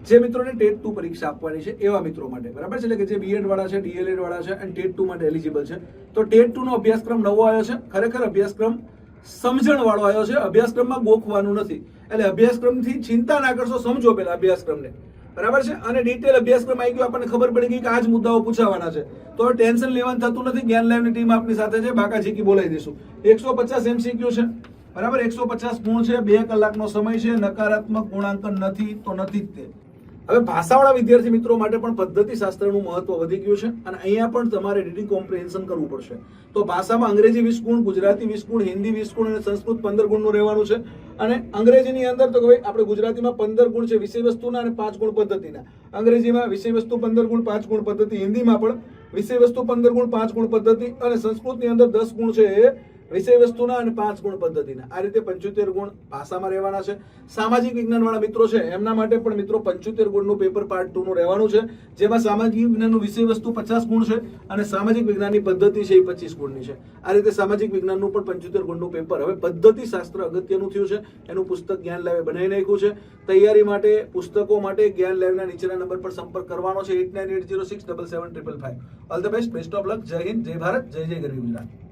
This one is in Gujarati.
જે મિત્રોને ટેટ 2 પરીક્ષા આપવાની છે એવા મિત્રો માટે, બરાબર છે, એટલે કે જે બીએડ વાળા છે, ડીએલએડ વાળા છે અને ટેટ 2 માટે એલિજિબલ છે. તો ટેટ 2 નો અભ્યાસક્રમ નવો આવ્યો છે. ખરેખર અભ્યાસક્રમ સમજણ વાળો આવ્યો છે. અભ્યાસક્રમમાં ગોખવાનું નથી, એટલે અભ્યાસક્રમથી ચિંતા ના કરશો, સમજો પેલા અભ્યાસક્રમને, બરાબર છે. અને ડિટેલ અભ્યાસક્રમ આવી ગયો, આપણને ખબર પડી ગઈ કે આ જ મુદ્દાઓ પૂછાવાના છે. તો ટેન્શન લેવાનું થતું નથી. જ્ઞાન લાઈવની ટીમ આપની સાથે છે, બાકાજીકી બોલાવી દઈશું. 150 MCQ છે, બરાબર, 150 ગુણ છે, 2 કલાકનો સમય છે, નકારાત્મક ગુણાંકન નથી તો નથી જ તે. હવે ભાષાવાળા વિદ્યાર્થી મિત્રો માટે પણ પદ્ધતિ શાસ્ત્રનું મહત્વ વધી ગયું છે અને અહીંયા પણ તમારે રીડિંગ કોમ્પ્રિહેન્શન કરવું પડશે. તો ભાષામાં અંગ્રેજી 20 ગુણ, ગુજરાતી 20 ગુણ, હિન્દી 20 ગુણ અને સંસ્કૃત 15 ગુણનું રહેવાનું છે. અને અંગ્રેજીની અંદર તો ભાઈ આપણે ગુજરાતીમાં 15 ગુણ છે વિષય વસ્તુના અને 5 ગુણ પદ્ધતિના. અંગ્રેજીમાં વિષય વસ્તુ 15 ગુણ, 5 ગુણ પદ્ધતિ. હિન્દીમાં પણ વિષય વસ્તુ 15 ગુણ, 5 ગુણ પદ્ધતિ અને સંસ્કૃતની અંદર 10 ગુણ છે એ વિષય વસ્તુના અને 5 ગુણ પદ્ધતિના. આ રીતે 75 ગુણ ભાષામાં રહેવાના છે. સામાજિક વિજ્ઞાન વાળા મિત્રો છે એમના માટે પણ મિત્રો 75 ગુણનું પેપર પાર્ટ 2 નું રહેવાનું છે, જેમાં સામાજિક વિજ્ઞાનનું વિષય વસ્તુ 50 ગુણ છે અને સામાજિક વિજ્ઞાનની પદ્ધતિ છે એ 25 ગુણની છે. આ રીતે સામાજિક વિજ્ઞાનનું પણ 75 ગુણનું પેપર. હવે પદ્ધતિ શાસ્ત્ર અગત્યનું થયું છે, એનું પુસ્તક જ્ઞાન લાઈવે બનાવી નાખ્યું છે. તૈયારી માટે, પુસ્તકો માટે જ્ઞાન લાઈવના નીચેના નંબર પર સંપર્ક કરવાનો છે, 8980677555. All the best, best of luck. જય હિન્દ, જય ભારત, જય જય ગરવી ગુજરાત.